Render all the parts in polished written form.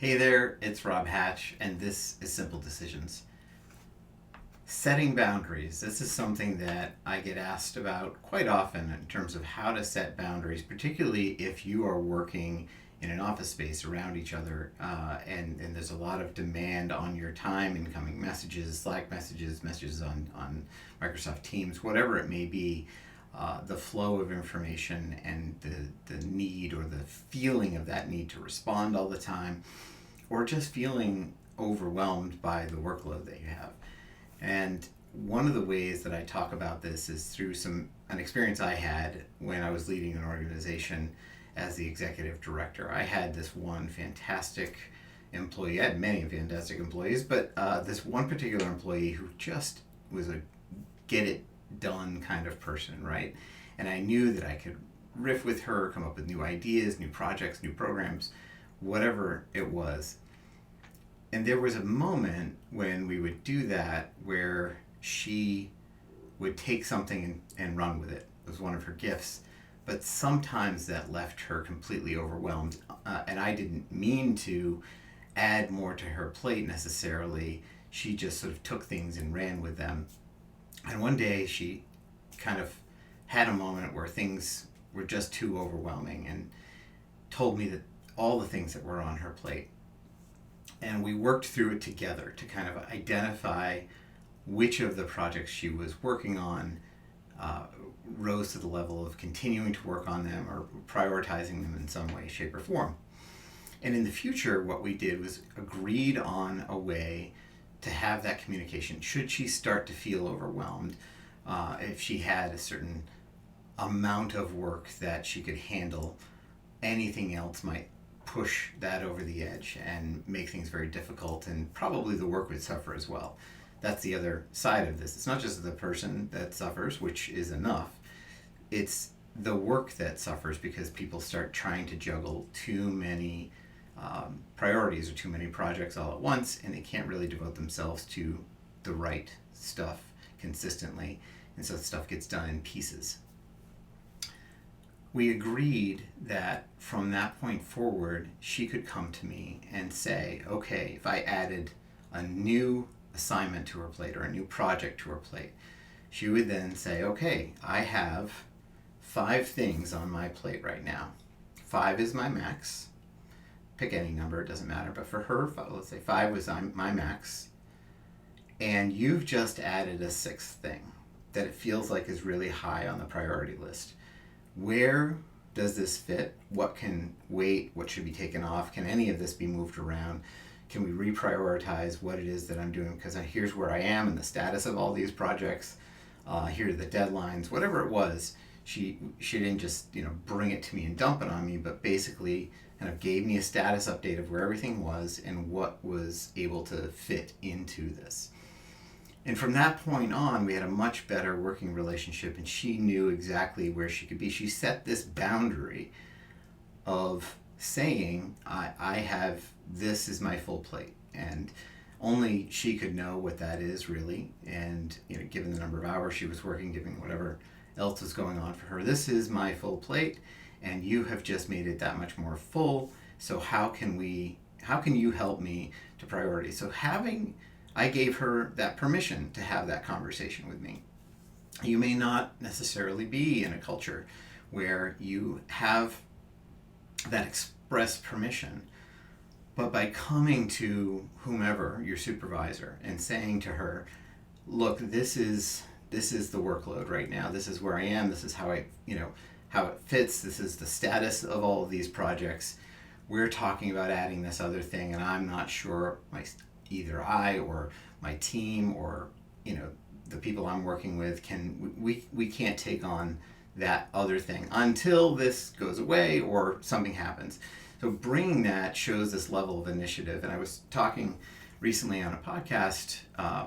Hey there, it's Rob Hatch, and this is Simple Decisions. Setting boundaries. This is something that I get asked about quite often in terms of how to set boundaries, particularly if you are working in an office space around each other and there's a lot of demand on your time, incoming messages, Slack messages, messages on Microsoft Teams, whatever it may be. The flow of information and the need or the feeling of that need to respond all the time, or just feeling overwhelmed by the workload that you have. And one of the ways that I talk about this is through an experience I had when I was leading an organization as the executive director. I had this one fantastic employee. I had many fantastic employees, but this one particular employee who just was a get it done kind of person, right? And I knew that I could riff with her, come up with new ideas, new projects, new programs, whatever it was. And there was a moment when we would do that where she would take something and run with it. It was one of her gifts. But sometimes that left her completely overwhelmed. And I didn't mean to add more to her plate necessarily. She just sort of took things and ran with them. And one day she kind of had a moment where things were just too overwhelming and told me that all the things that were on her plate. And we worked through it together to kind of identify which of the projects she was working on uh, rose to the level of continuing to work on them or prioritizing them in some way, shape, or form. And in the future, what we did was agreed on a way to have that communication. Should she start to feel overwhelmed, if she had a certain amount of work that she could handle, anything else might push that over the edge and make things very difficult, and probably the work would suffer as well. That's the other side of this. It's not just the person that suffers, which is enough. It's the work that suffers because people start trying to juggle too many priorities or too many projects all at once, and they can't really devote themselves to the right stuff consistently, and so stuff gets done in pieces. We agreed that from that point forward, she could come to me and say, okay, if I added a new assignment to her plate or a new project to her plate, she would then say, okay, I have 5 things on my plate right now. 5 is my max. Pick any number, it doesn't matter. But for her, let's say 5 was my max. And you've just added a 6th thing that it feels like is really high on the priority list. Where does this fit? What can wait? What should be taken off? Can any of this be moved around? Can we reprioritize what it is that I'm doing? Because here's where I am and the status of all these projects. Here are the deadlines. Whatever it was, she didn't just bring it to me and dump it on me, but basically kind of gave me a status update of where everything was and what was able to fit into this. And from that point on, we had a much better working relationship, and she knew exactly where she could be. She set this boundary of saying, I have, this is my full plate. And only she could know what that is really. And given the number of hours she was working, given whatever else was going on for her, this is my full plate, and you have just made it that much more full. So how can you help me to priority? So I gave her that permission to have that conversation with me. You may not necessarily be in a culture where you have that express permission, but by coming to whomever, your supervisor, and saying to her, look, this is the workload right now. This is where I am. This is how how it fits. This is the status of all of these projects. We're talking about adding this other thing, and I'm not sure either I or my team or the people I'm working with we can't take on that other thing until this goes away or something happens. So bringing that shows this level of initiative. And I was talking recently on a podcast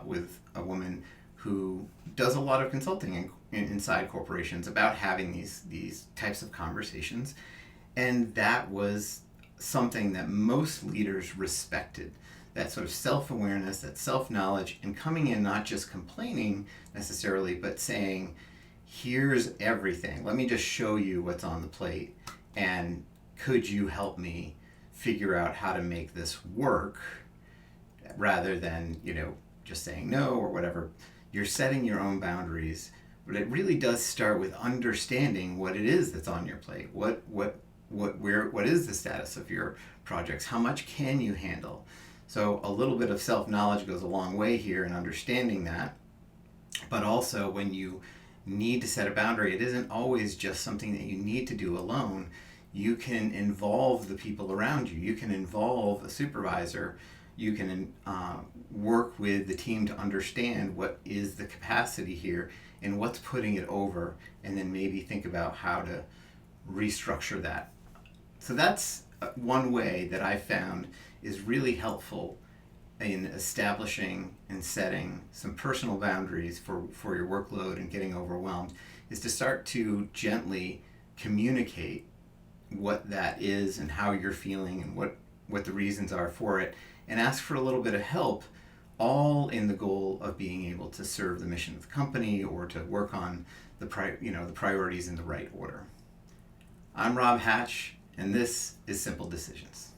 with a woman who does a lot of consulting inside corporations about having these types of conversations, and that was something that most leaders respected, that sort of self-awareness, that self-knowledge, and coming in not just complaining necessarily, but saying, here's everything. Let me just show you what's on the plate, and could you help me figure out how to make this work rather than, just saying no or whatever. You're setting your own boundaries, but it really does start with understanding what it is that's on your plate. What is the status of your projects? How much can you handle? So a little bit of self-knowledge goes a long way here in understanding that. But also, when you need to set a boundary, it isn't always just something that you need to do alone. You can involve the people around you. You can involve a supervisor. You can work with the team to understand what is the capacity here and what's putting it over, and then maybe think about how to restructure that. So that's one way that I found is really helpful in establishing and setting some personal boundaries for your workload and getting overwhelmed, is to start to gently communicate what that is and how you're feeling and what the reasons are for it, and ask for a little bit of help, all in the goal of being able to serve the mission of the company or to work on the priorities in the right order. I'm Rob Hatch, and this is Simple Decisions.